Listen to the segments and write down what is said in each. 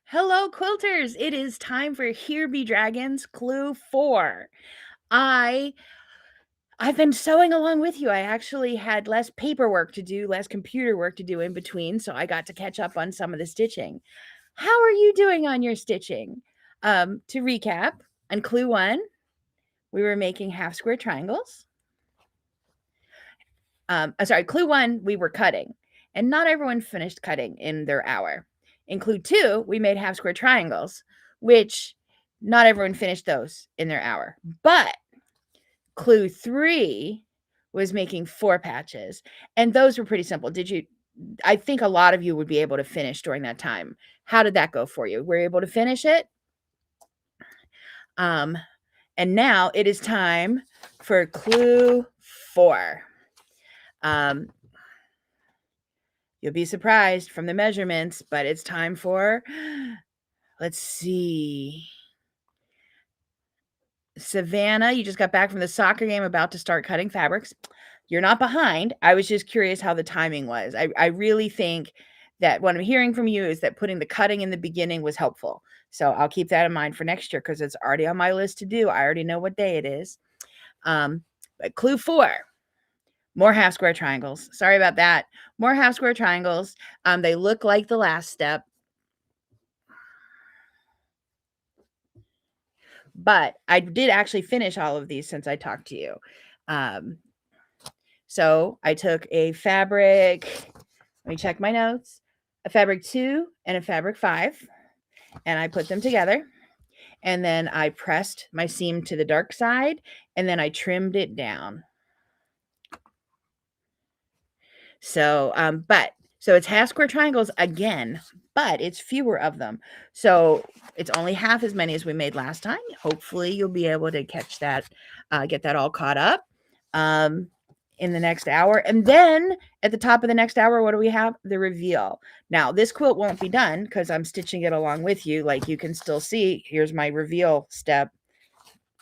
Hello, quilters! It is time for Here Be Dragons Clue 4. I I've been sewing along with you. I actually had less paperwork to do, less computer work to do in between, so I got to catch up on some of the stitching. How are you doing on your stitching? To recap, on Clue 1, we were making half square triangles. Clue 1, we were cutting, and not everyone finished cutting in their hour. In Clue 2, we made half square triangles, which not everyone finished those in their hour. But Clue 3 was making 4 patches, and those were pretty simple. I think a lot of you would be able to finish during that time. How did that go for you? Were you able to finish it? And now it is time for Clue 4. You'll be surprised from the measurements, but it's time for, let's see. Savannah, you just got back from the soccer game, about to start cutting fabrics. You're not behind. I was just curious how the timing was. I really think that what I'm hearing from you is that putting the cutting in the beginning was helpful. So I'll keep that in mind for next year because it's already on my list to do. I already know what day it is. But Clue 4. More half square triangles. Sorry about that. More half square triangles. They look like the last step. But I did actually finish all of these since I talked to you. So I took a fabric, let me check my notes, a fabric 2 and a fabric 5, and I put them together. And then I pressed my seam to the dark side, and then I trimmed it down. So, so it's half square triangles again, but it's fewer of them. So it's only half as many as we made last time. Hopefully you'll be able to catch that, get that all caught up in the next hour. And then at the top of the next hour, what do we have? The reveal. Now this quilt won't be done because I'm stitching it along with you. Like you can still see, here's my reveal step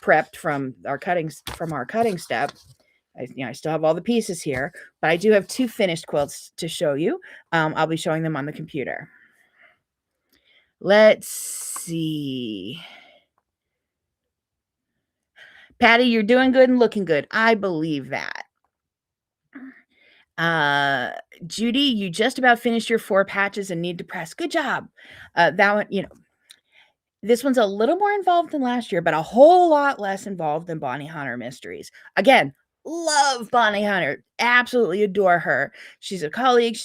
prepped from our cutting step. I still have all the pieces here, but I do have 2 finished quilts to show you. I'll be showing them on the computer. Let's see. Patty, you're doing good and looking good. I believe that. Judy, you just about finished your 4 patches and need to press. Good job. That one, this one's a little more involved than last year, but a whole lot less involved than Bonnie Hunter Mysteries. Again, love Bonnie Hunter. Absolutely adore her. She's a colleague.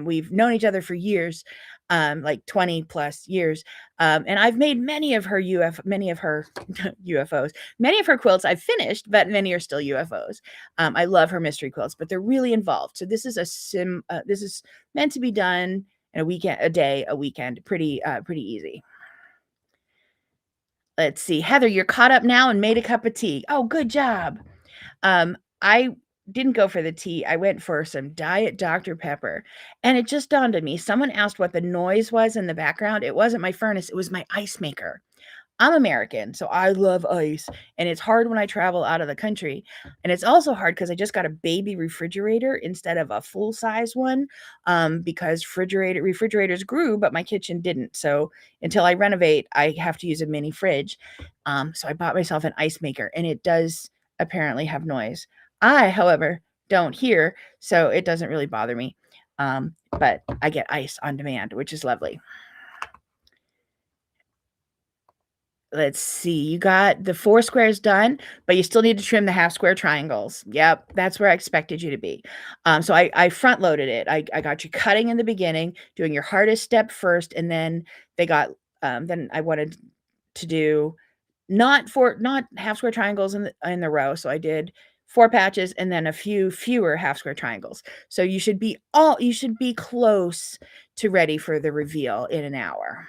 We've known each other for years, like 20 plus years. And I've made many of her UFOs. Many of her quilts I've finished, but many are still UFOs. I love her mystery quilts, but they're really involved. So this is this is meant to be done in a weekend, pretty easy. Let's see. Heather, you're caught up now and made a cup of tea. Oh, good job. I didn't go for the tea. I went for some Diet Dr. Pepper. And it just dawned on me. Someone asked what the noise was in the background. It wasn't my furnace. It was my ice maker. I'm American, so I love ice, and it's hard when I travel out of the country. And it's also hard because I just got a baby refrigerator instead of a full-size one, because refrigerators grew, but my kitchen didn't. So until I renovate, I have to use a mini fridge. So I bought myself an ice maker, and it does apparently have noise. I, however, don't hear, so it doesn't really bother me. But I get ice on demand, which is lovely. Let's see, you got the 4 squares done, but you still need to trim the half square triangles. Yep, that's where I expected you to be. So I front loaded it. I got you cutting in the beginning, doing your hardest step first, and then then I wanted to do not half square triangles in the row. So I did 4 patches and then a few fewer half square triangles. So you should be close to ready for the reveal in an hour.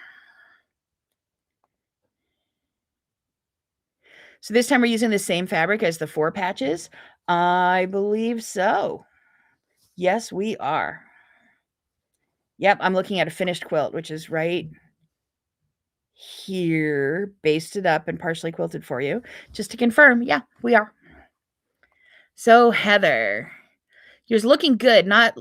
So this time we're using the same fabric as the 4 patches? I believe so. Yes, we are. Yep, I'm looking at a finished quilt, which is right here, basted up and partially quilted for you. Just to confirm, yeah, we are. So Heather, yours looking good, not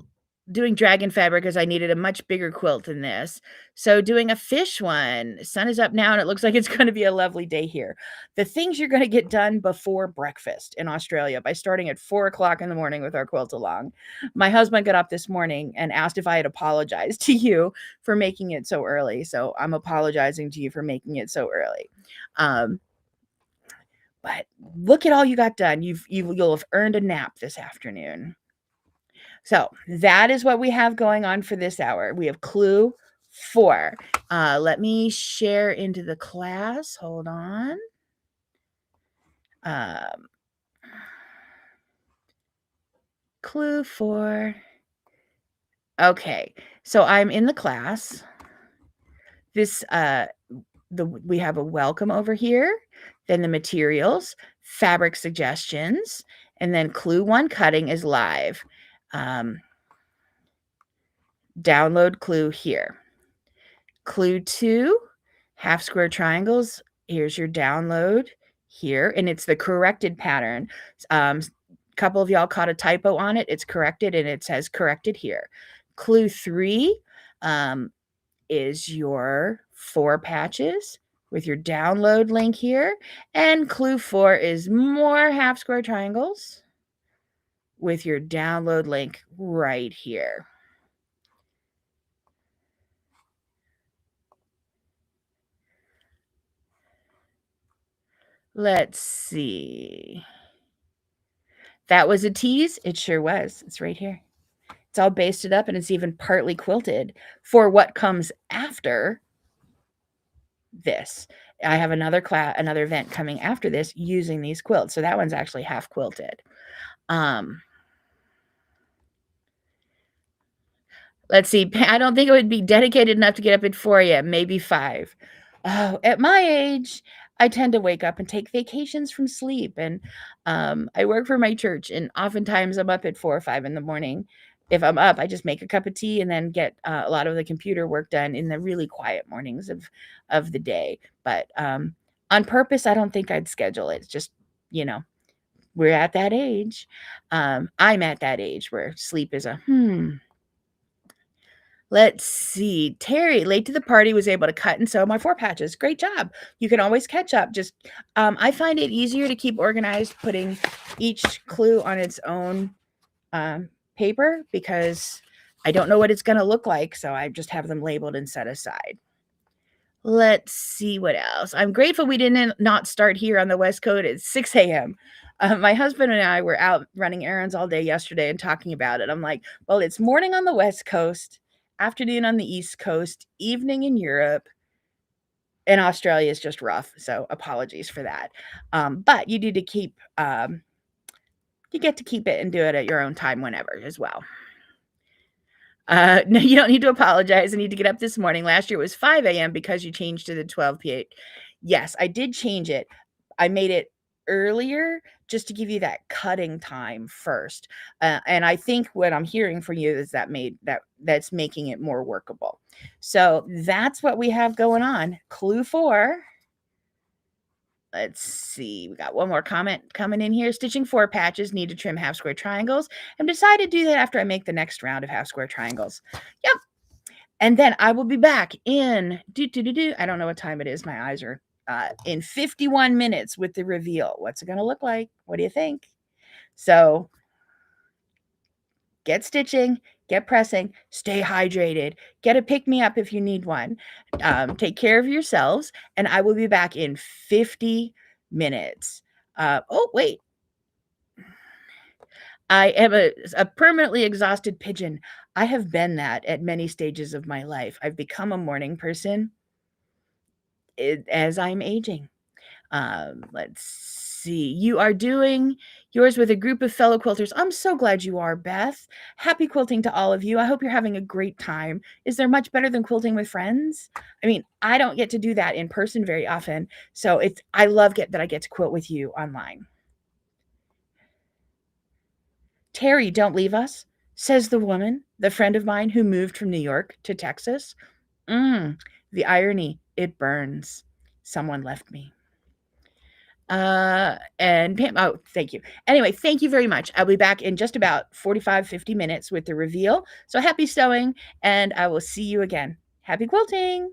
doing dragon fabric because I needed a much bigger quilt than this. So doing a fish one. Sun is up now and it looks like it's going to be a lovely day here. The things you're going to get done before breakfast in Australia by starting at 4 o'clock in the morning with our quilt along. My husband got up this morning and asked if I had apologized to you for making it so early. So I'm apologizing to you for making it so early. But look at all you got done. You'll have earned a nap this afternoon. So that is what we have going on for this hour. We have clue 4. Let me share into the class. Hold on. Clue 4. Okay, so I'm in the class. This we have a welcome over here, then the materials, fabric suggestions, and then clue 1 cutting is live. Download clue here. Clue 2, half square triangles. Here's your download here, and it's the corrected pattern. Couple of y'all caught a typo on it. It's corrected, and it says corrected here. Clue 3 is your 4 patches with your download link here. And clue 4 is more half square triangles with your download link right here. Let's see. That was a tease? It sure was. It's right here. It's all basted up and it's even partly quilted for what comes after this. I have another event coming after this using these quilts. So that one's actually half quilted. Let's see. I don't think it would be dedicated enough to get up at 4 a.m., maybe 5. Oh, at my age, I tend to wake up and take vacations from sleep. And I work for my church, and oftentimes I'm up at 4 or 5 in the morning. If I'm up, I just make a cup of tea and then get a lot of the computer work done in the really quiet mornings of the day. But on purpose, I don't think I'd schedule it. It's just, we're at that age. I'm at that age where sleep is a Let's see. Terry, late to the party, was able to cut and sew my 4 patches. Great job. You can always catch up. Just, I find it easier to keep organized putting each clue on its own paper because I don't know what it's going to look like. So I just have them labeled and set aside. Let's see what else. I'm grateful we didn't not start here on the West Coast at 6 a.m. My husband and I were out running errands all day yesterday and talking about it. I'm like, well, it's morning on the West Coast, afternoon on the East Coast, evening in Europe, and Australia is just rough. So apologies for that. But you do to keep, you get to keep it and do it at your own time whenever as well. No, you don't need to apologize. I need to get up this morning. Last year it was 5 a.m. because you changed to the 12 p.m. Yes, I did change it. I made it earlier just to give you that cutting time first. And I think what I'm hearing from you is that's making it more workable. So that's what we have going on. Clue 4. Let's see. We got one more comment coming in here. Stitching 4 patches, need to trim half square triangles. And decide to do that after I make the next round of half square triangles. Yep. And then I will be back in I don't know what time it is. My eyes are in 51 minutes with the reveal. What's it going to look like? What do you think? So get stitching, get pressing, stay hydrated, get a pick me up if you need one. Take care of yourselves, and I will be back in 50 minutes. Oh, wait. I am a permanently exhausted pigeon. I have been that at many stages of my life. I've become a morning person as I'm aging. Let's see. You are doing yours with a group of fellow quilters. I'm so glad you are, Beth. Happy quilting to all of you. I hope you're having a great time. Is there much better than quilting with friends? I mean, I don't get to do that in person very often. So I love that I get to quilt with you online. Terry, don't leave us, says the woman, the friend of mine who moved from New York to Texas. The irony, it burns. Someone left me. And Pam, oh, thank you. Anyway, thank you very much. I'll be back in just about 45, 50 minutes with the reveal. So happy sewing, and I will see you again. Happy quilting.